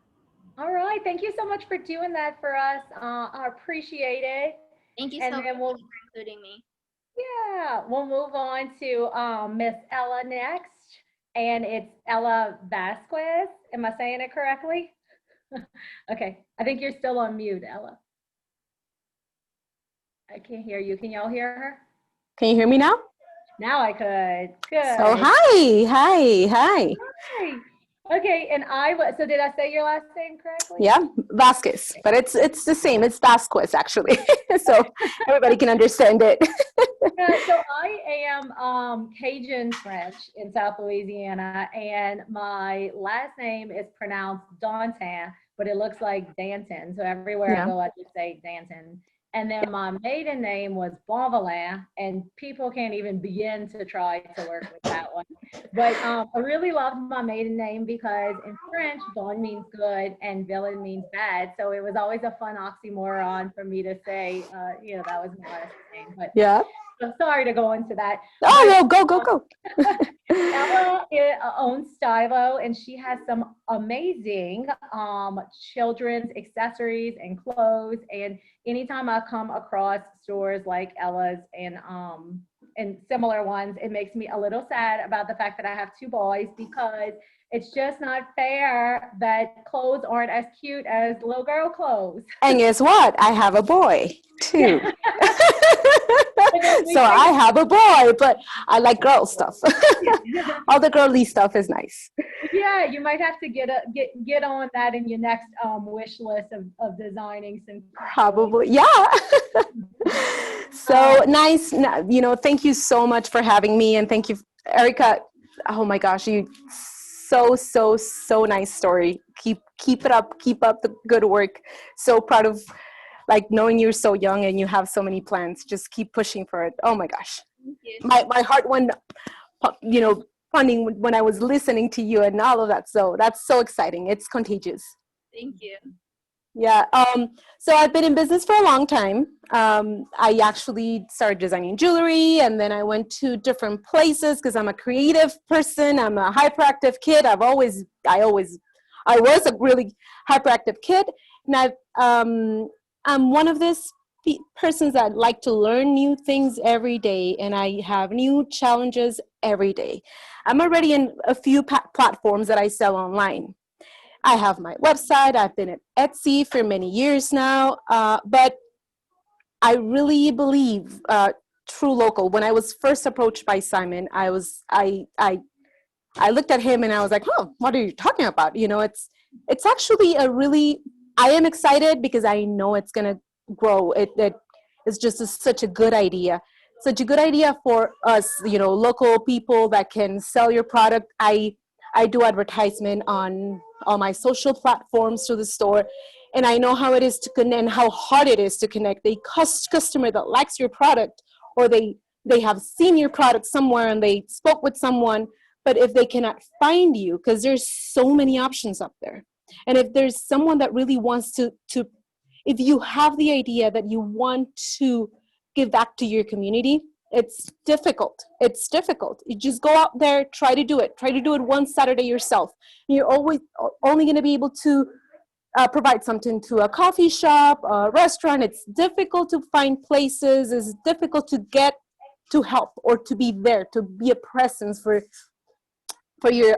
All right. Thank you so much for doing that for us. I appreciate it. Thank you so much for including me. Yeah, we'll move on to Miss Ella next. And it's Ella VAZQUEZ. Am I saying it correctly? Okay, I think you're still on mute, Ella. I can't hear you. Can y'all hear her? Can you hear me now? Now I could. Good. So hi. Hi. Okay, and so did I say your last name correctly? Yeah, Vasquez, but it's the same. It's VAZQUEZ actually, so everybody can understand it. So I am Cajun French in South Louisiana, and my last name is pronounced Dantin, but it looks like Danton. So everywhere I go, I just say Danton. And then my maiden name was Bonvalin, and people can't even begin to try to work with that one. But I really loved my maiden name because in French, bon means good and villain means bad. So it was always a fun oxymoron for me to say, that was my last name. But Yeah. I'm sorry to go into that. Oh, no, go. Ella owns Stylo, and she has some amazing children's accessories and clothes. And anytime I come across stores like Ella's and similar ones, it makes me a little sad about the fact that I have two boys, because it's just not fair that clothes aren't as cute as little girl clothes. And guess what? I have a boy too. So I have a boy, but I like girl stuff. All the girly stuff is nice. Yeah, you might have to get on that in your next wish list of designing some. Probably, yeah. So nice. Thank you so much for having me, and thank you, Erica. Oh my gosh, you so nice story. Keep it up. Keep up the good work. So proud of knowing you're so young and you have so many plans. Just keep pushing for it. Oh my gosh. My heart went, pounding when I was listening to you and all of that. So that's so exciting. It's contagious. Thank you. Yeah. So I've been in business for a long time. I actually started designing jewelry, and then I went to different places because I'm a creative person. I'm a hyperactive kid. I was a really hyperactive kid. And I'm one of these persons that like to learn new things every day, and I have new challenges every day. I'm already in a few platforms that I sell online. I have my website. I've been at Etsy for many years now, but I really believe TruLocal. When I was first approached by Simon, I looked at him and I was like, "Oh, what are you talking about?" It's actually I am excited because I know it's gonna grow. It's just such a good idea. Such a good idea for us, local people that can sell your product. I do advertisement on all my social platforms to the store, and I know how it is to connect and how hard it is to connect a customer that likes your product, or they have seen your product somewhere and they spoke with someone, but if they cannot find you, because there's so many options up there. And if there's someone that really wants to if you have the idea that you want to give back to your community, it's difficult. It's difficult. You just go out there, try to do it. Try to do it one Saturday yourself. You're always only going to be able to provide something to a coffee shop, a restaurant. It's difficult to find places. It's difficult to get to help or to be there, to be a presence for your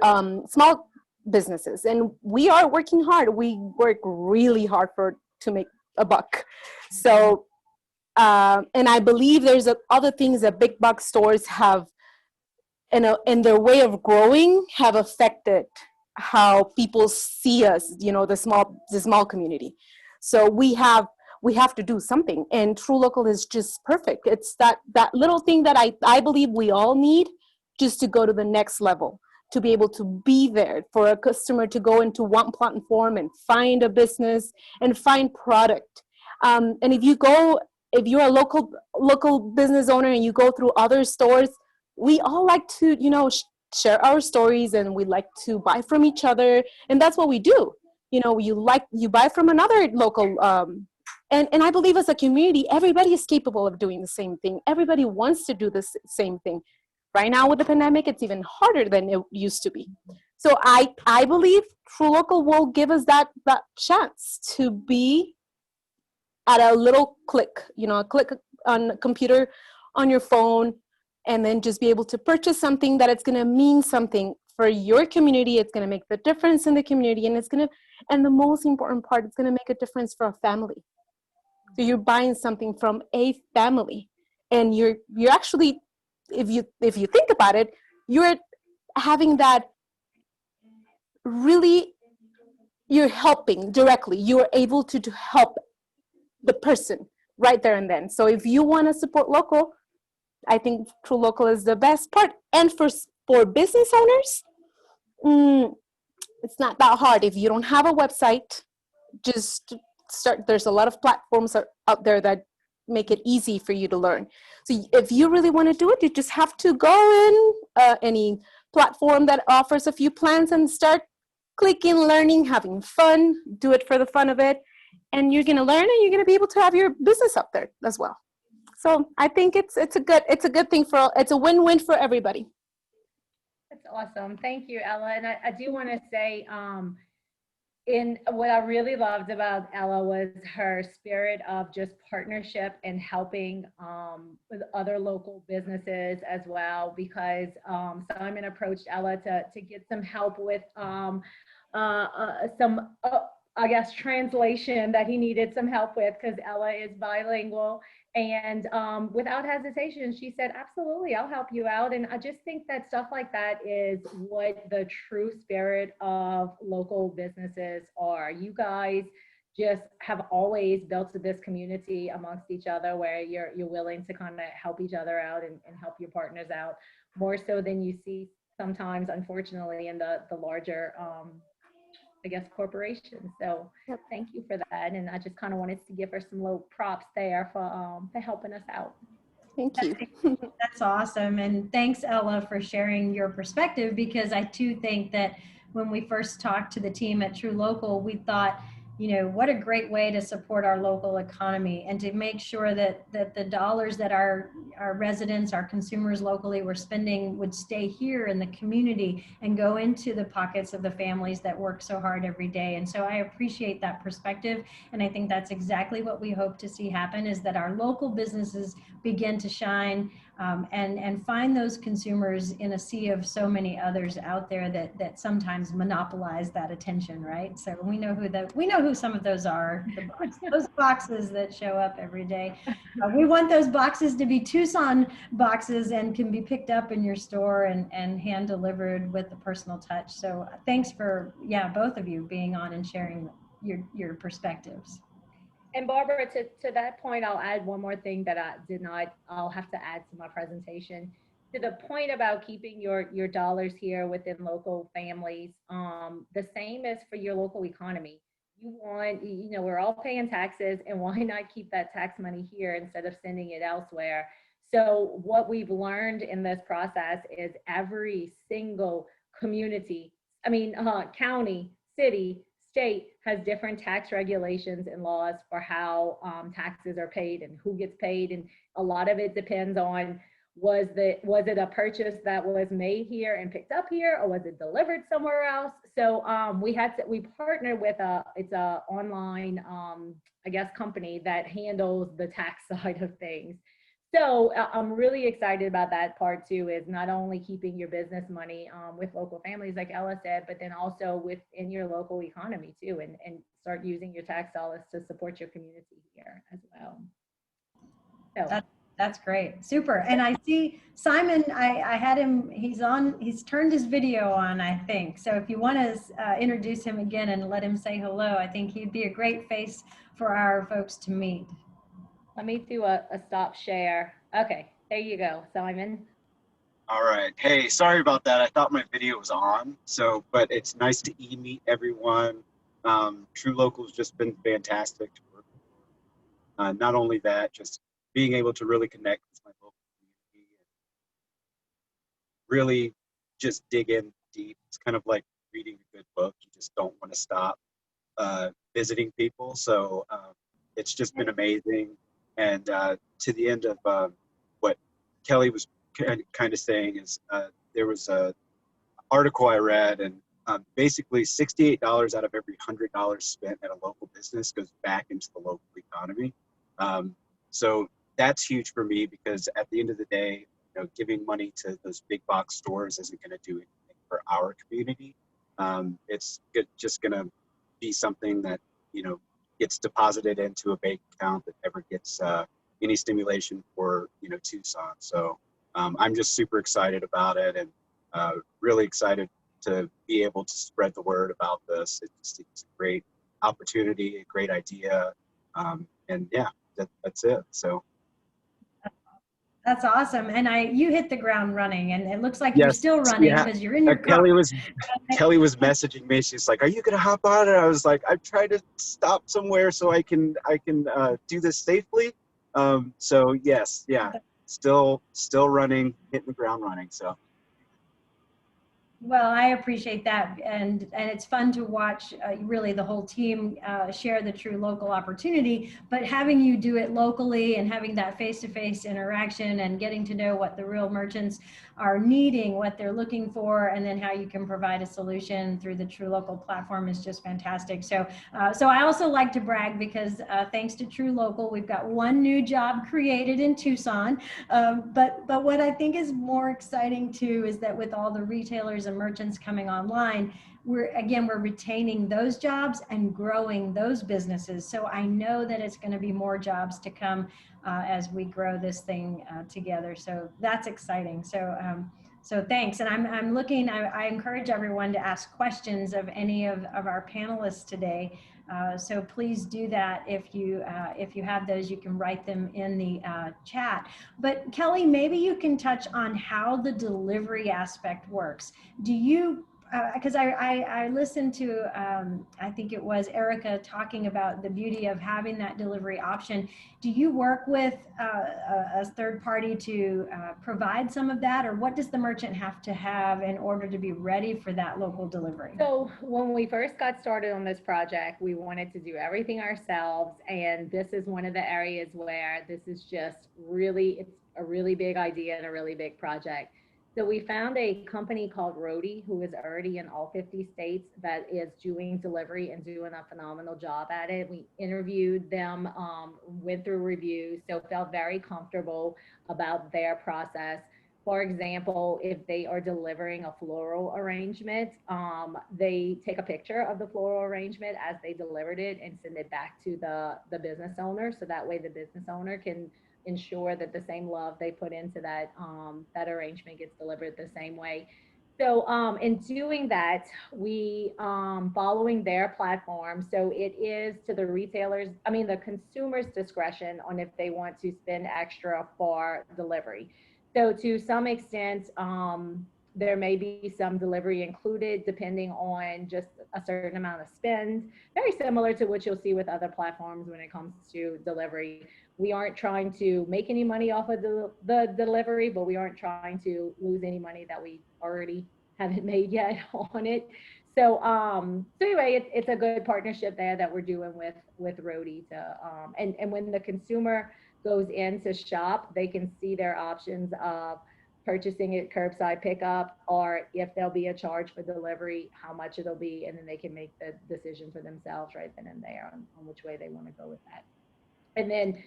small businesses. And we are working hard. We work really hard to make a buck. So and I believe there's other things that big box stores have in their way of growing have affected how people see us, the small community. So we have to do something, and TruLocal is just perfect. It's that little thing that I believe we all need just to go to the next level, to be able to be there for a customer to go into one platform and find a business and find product. And if you're a local business owner and you go through other stores, we all like to, share our stories, and we like to buy from each other. And that's what we do. You buy from another local, and I believe as a community, everybody is capable of doing the same thing. Everybody wants to do the same thing. Right now with the pandemic, it's even harder than it used to be. So I believe TruLocal will give us that chance to be at a little click, a click on a computer, on your phone, and then just be able to purchase something that it's going to mean something for your community. It's going to make the difference in the community, and the most important part, it's going to make a difference for a family. So you're buying something from a family, and you're actually, if you think about it, you're having that really, you're helping directly. You're able to help the person right there and then. So if you want to support local, I think TruLocal is the best part. And for business owners, it's not that hard. If you don't have a website, just start. There's a lot of platforms out there that make it easy for you to learn. So if you really want to do it, you just have to go in any platform that offers a few plans and start clicking, learning, having fun. Do it for the fun of it, and you're going to learn, and you're going to be able to have your business up there as well. So I think it's a good thing it's a win-win for everybody. That's awesome. Thank you, Ella. And I do want to say, in what I really loved about Ella was her spirit of just partnership and helping with other local businesses as well, because Simon approached Ella to get some help with some I guess translation that he needed some help with, because Ella is bilingual. And without hesitation, she said, absolutely, I'll help you out. And I just think that stuff like that is what the true spirit of local businesses are. You guys just have always built this community amongst each other where you're willing to kind of help each other out and help your partners out, more so than you see sometimes, unfortunately, in the larger I guess, corporations. So thank you for that. And I just kind of wanted to give her some little props there for helping us out. Thank you. That's awesome. And thanks, Ella, for sharing your perspective, because I too think that when we first talked to the team at TruLocal, we thought, you know, what a great way to support our local economy and to make sure that the dollars that our residents, our consumers locally were spending would stay here in the community and go into the pockets of the families that work so hard every day. And so I appreciate that perspective. And I think that's exactly what we hope to see happen, is that our local businesses begin to shine and find those consumers in a sea of so many others out there that sometimes monopolize that attention, right? So we know who some of those are, those boxes that show up every day. We want those boxes to be Tucson boxes and can be picked up in your store and hand delivered with a personal touch. So thanks for, both of you being on and sharing your perspectives. And Barbara, to that point, I'll add one more thing that I'll have to add to my presentation. To the point about keeping your dollars here within local families, the same is for your local economy. You want, we're all paying taxes, and why not keep that tax money here instead of sending it elsewhere? So what we've learned in this process is every single community, county, city, state has different tax regulations and laws for how taxes are paid and who gets paid. And a lot of it depends on, was it a purchase that was made here and picked up here, or was it delivered somewhere else? So we partnered with it's a online, company that handles the tax side of things. So I'm really excited about that part too, is not only keeping your business money with local families, like Ella said, but then also within your local economy too, and start using your tax dollars to support your community here as well. So that's great. Super. And I see Simon, I had him, he's turned his video on, I think. So if you want to introduce him again and let him say hello, I think he'd be a great face for our folks to meet. Let me do a stop share. Okay, there you go, Simon. All right. Hey, sorry about that. I thought my video was on. But it's nice to meet everyone. TruLocal's just been fantastic to work with. Not only that, just being able to really connect with my local community and really just dig in deep. It's kind of like reading a good book. You just don't want to stop visiting people. So it's just been amazing. And to the end of what Kelly was kind of saying is there was an article I read, and basically $68 out of every $100 spent at a local business goes back into the local economy. So that's huge for me, because at the end of the day, giving money to those big box stores isn't going to do anything for our community. It's just going to be something that gets deposited into a bank account that never gets any stimulation for Tucson. So I'm just super excited about it, and really excited to be able to spread the word about this. It's a great opportunity, a great idea, and yeah, that's it. So That's awesome. And you hit the ground running, and it looks like you're yes, still running yeah. because you're in your car. Kelly was messaging me. She's like, "Are you gonna hop on?" And I was like, "I'm trying to stop somewhere so I can do this safely." So yes, yeah, still running, hitting the ground running. So. Well, I appreciate that, and it's fun to watch really the whole team share the TruLocal opportunity, but having you do it locally and having that face-to-face interaction and getting to know what the real merchants are needing, what they're looking for, and then how you can provide a solution through the TruLocal platform is just fantastic. So so I also like to brag because thanks to TruLocal, we've got one new job created in Tucson, but what I think is more exciting too is that with all the retailers and merchants coming online, we're retaining those jobs and growing those businesses. So I know that it's going to be more jobs to come as we grow this thing together. So that's exciting. So thanks. And I'm looking, I encourage everyone to ask questions of any of our panelists today. So please do that. If you have those, you can write them in the chat. But Kelly, maybe you can touch on how the delivery aspect works. Do you, because I listened to, I think it was Erica talking about the beauty of having that delivery option. Do you work with a third party to provide some of that, or what does the merchant have to have in order to be ready for that local delivery? So when we first got started on this project, we wanted to do everything ourselves. And this is one of the areas where this is just really, it's a really big idea and a really big project. So we found a company called Roadie, who is already in all 50 states, that is doing delivery and doing a phenomenal job at it. We interviewed them, went through reviews, so felt very comfortable about their process. For example, if they are delivering a floral arrangement, they take a picture of the floral arrangement as they delivered it and send it back to the business owner. So that way the business owner can ensure that the same love they put into that, that arrangement gets delivered the same way. So in doing that, we following their platform. So it is to the retailers, I mean, the consumer's discretion on if they want to spend extra for delivery. So to some extent, there may be some delivery included depending on just a certain amount of spend, very similar to what you'll see with other platforms when it comes to delivery. We aren't trying to make any money off of the delivery, but we aren't trying to lose any money that we already haven't made yet on it. So, so anyway, it's a good partnership there that we're doing with Roadie to, and when the consumer goes in to shop, they can see their options of purchasing it curbside pickup, or if there'll be a charge for delivery, how much it'll be, and then they can make the decision for themselves right then and there on which way they want to go with that. And then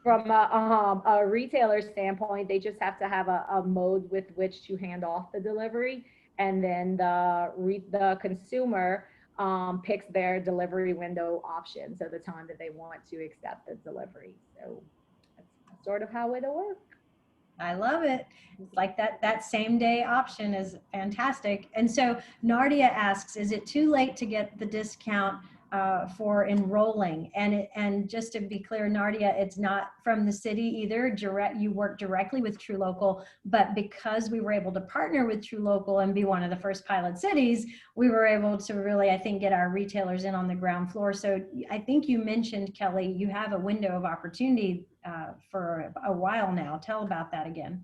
from a retailer standpoint, they just have to have a mode with which to hand off the delivery, and then the consumer picks their delivery window option, so the time that they want to accept the delivery. So that's sort of how it'll work. I love it. Like that same day option is fantastic. And so Nardia asks, is it too late to get the discount for enrolling? And just to be clear, Nardia, it's not from the city either. You work directly with TruLocal, but because we were able to partner with TruLocal and be one of the first pilot cities, we were able to really, I think, get our retailers in on the ground floor. So I think you mentioned, Kelly, you have a window of opportunity for a while now. Tell about that again.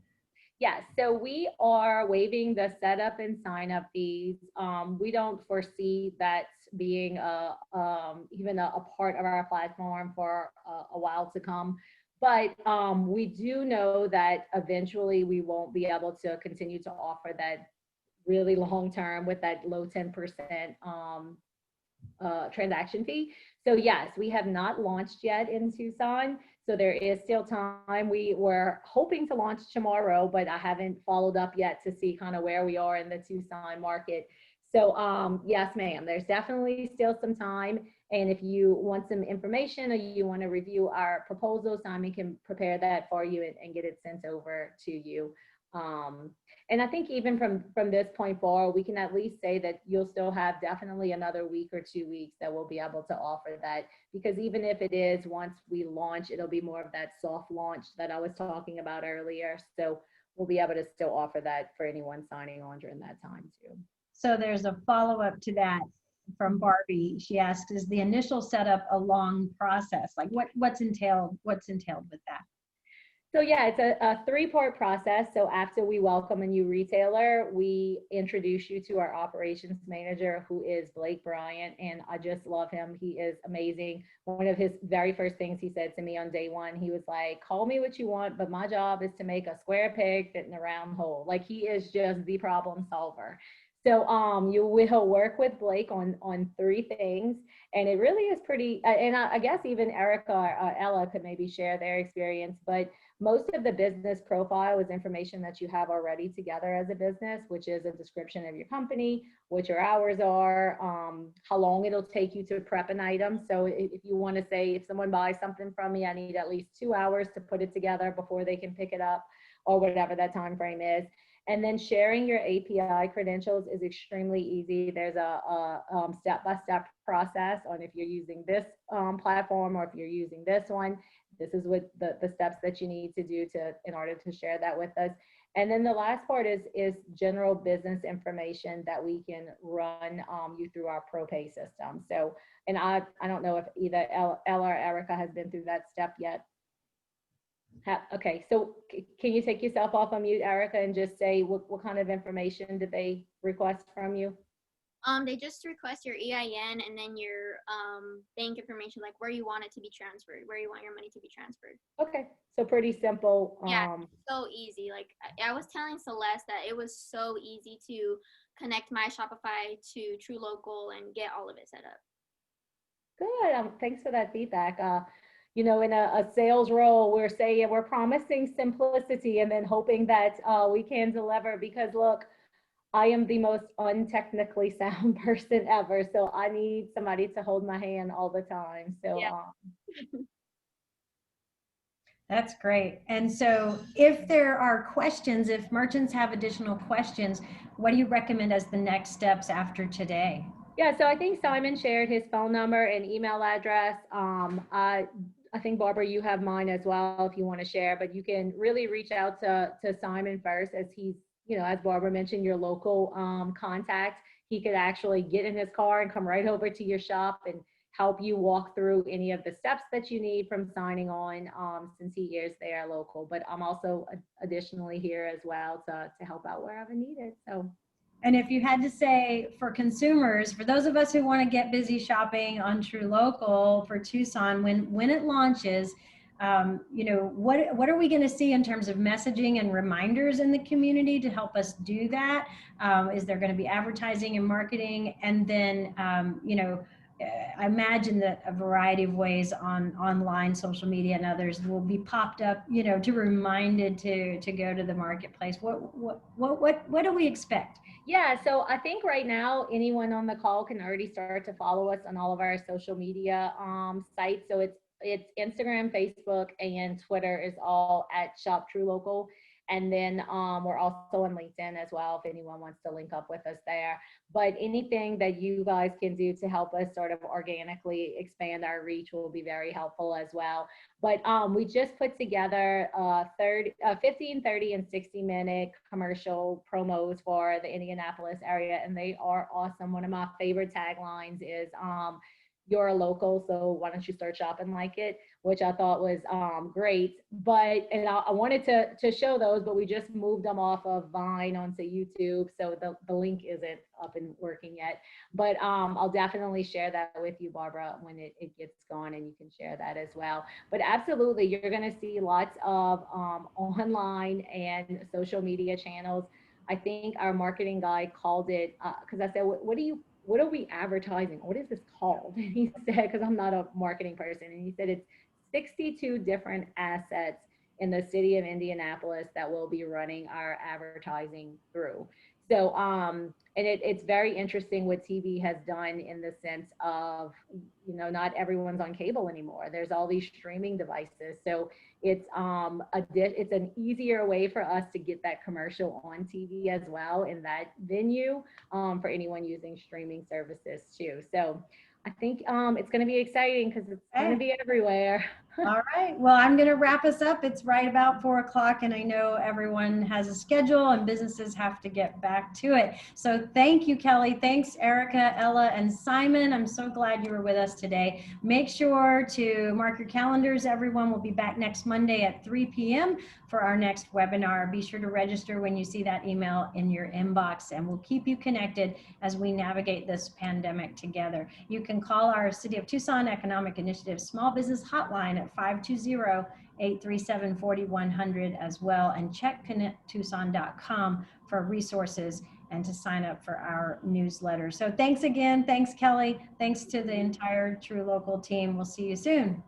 Yes, so we are waiving the setup and sign up fees. We don't foresee that being even a part of our platform for a while to come. But we do know that eventually we won't be able to continue to offer that really long term with that low 10% transaction fee. So yes, we have not launched yet in Tucson. So there is still time. We were hoping to launch tomorrow, but I haven't followed up yet to see kind of where we are in the Tucson market. So yes, ma'am, there's definitely still some time. And if you want some information or you want to review our proposal, Simon can prepare that for you and get it sent over to you. And I think even from this point forward, we can at least say that you'll still have definitely another week or 2 weeks that we'll be able to offer that, because even if it is once we launch, it'll be more of that soft launch that I was talking about earlier. So we'll be able to still offer that for anyone signing on during that time too. So there's a follow-up to that from Barbie. She asks, is the initial setup a long process? Like what's entailed with that? So yeah, it's a 3-part process. So after we welcome a new retailer, we introduce you to our operations manager, who is Blake Bryant, and I just love him. He is amazing. One of his very first things he said to me on day 1, he was like, call me what you want, but my job is to make a square peg fit in a round hole. Like, he is just the problem solver. So you will work with Blake on 3 things, and it really is pretty, and I guess even Erica or Ella could maybe share their experience, but most of the business profile is information that you have already together as a business, which is a description of your company, what your hours are, how long it'll take you to prep an item. So if you want to say, if someone buys something from me, I need at least 2 hours to put it together before they can pick it up, or whatever that time frame is. And then sharing your API credentials is extremely easy. There's a step-by-step process on if you're using this platform or if you're using this one. This is what the steps that you need to do in order to share that with us. And then the last part is general business information that we can run you through our ProPay system. So, and I don't know if either Ella or Erica has been through that step yet. Okay, so can you take yourself off on mute, Erica, and just say what kind of information did they request from you? They just request your EIN and then your bank information, like where you want it to be transferred, where you want your money to be transferred. Okay, so pretty simple. Yeah, so easy. Like I was telling Celeste that it was so easy to connect my Shopify to TruLocal and get all of it set up. Good. Thanks for that feedback. You know, in a sales role, we're promising simplicity and then hoping that we can deliver, because look, I am the most untechnically sound person ever, so I need somebody to hold my hand all the time. So yeah. That's great. And so if there are questions, if merchants have additional questions, what do you recommend as the next steps after today? Yeah, so I think Simon shared his phone number and email address. I think, Barbara, you have mine as well if you want to share, but you can really reach out to Simon first, as he's, you know, as Barbara mentioned, your local contact. He could actually get in his car and come right over to your shop and help you walk through any of the steps that you need from signing on, since he is there local. But I'm also additionally here as well to help out wherever needed. So. And if you had to say, for consumers, for those of us who want to get busy shopping on TruLocal for Tucson, when it launches, you know, what are we going to see in terms of messaging and reminders in the community to help us do that? Is there going to be advertising and marketing? And then, you know, I imagine that a variety of ways online, social media, and others will be popped up, you know, to reminded to go to the marketplace. What do we expect? Yeah, so I think right now anyone on the call can already start to follow us on all of our social media sites. So it's Instagram, Facebook, and Twitter is all at Shop TruLocal. And then we're also on LinkedIn as well, if anyone wants to link up with us there. But anything that you guys can do to help us sort of organically expand our reach will be very helpful as well. But we just put together 15, 30, and 60-minute commercial promos for the Indianapolis area, and they are awesome. One of my favorite taglines is, you're a local, so why don't you start shopping like it, which I thought was great. But, and I wanted to show those, but we just moved them off of Vine onto YouTube, so the link isn't up and working yet. But I'll definitely share that with you, Barbara, when it gets going, and you can share that as well. But absolutely, you're gonna see lots of online and social media channels. I think our marketing guy called it, because I said, what are we advertising? What is this called? And he said, because I'm not a marketing person, and he said it's 62 different assets in the city of Indianapolis that we'll be running our advertising through. So, and it's very interesting what TV has done in the sense of, you know, not everyone's on cable anymore. There's all these streaming devices. So it's it's an easier way for us to get that commercial on TV as well in that venue, for anyone using streaming services too. So I think it's going to be exciting because it's going to be everywhere. All right. Well, I'm going to wrap us up. It's right about 4 o'clock, and I know everyone has a schedule and businesses have to get back to it. So thank you, Kelly. Thanks, Erica, Ella, and Simon. I'm so glad you were with us today. Make sure to mark your calendars. Everyone will be back next Monday at 3 p.m. for our next webinar. Be sure to register when you see that email in your inbox, and we'll keep you connected as we navigate this pandemic together. You can call our City of Tucson Economic Initiative Small Business Hotline at 520-837-4100 as well, and check connecttucson.com for resources and to sign up for our newsletter. So thanks again. Thanks, Kelly. Thanks to the entire TruLocal team. We'll see you soon.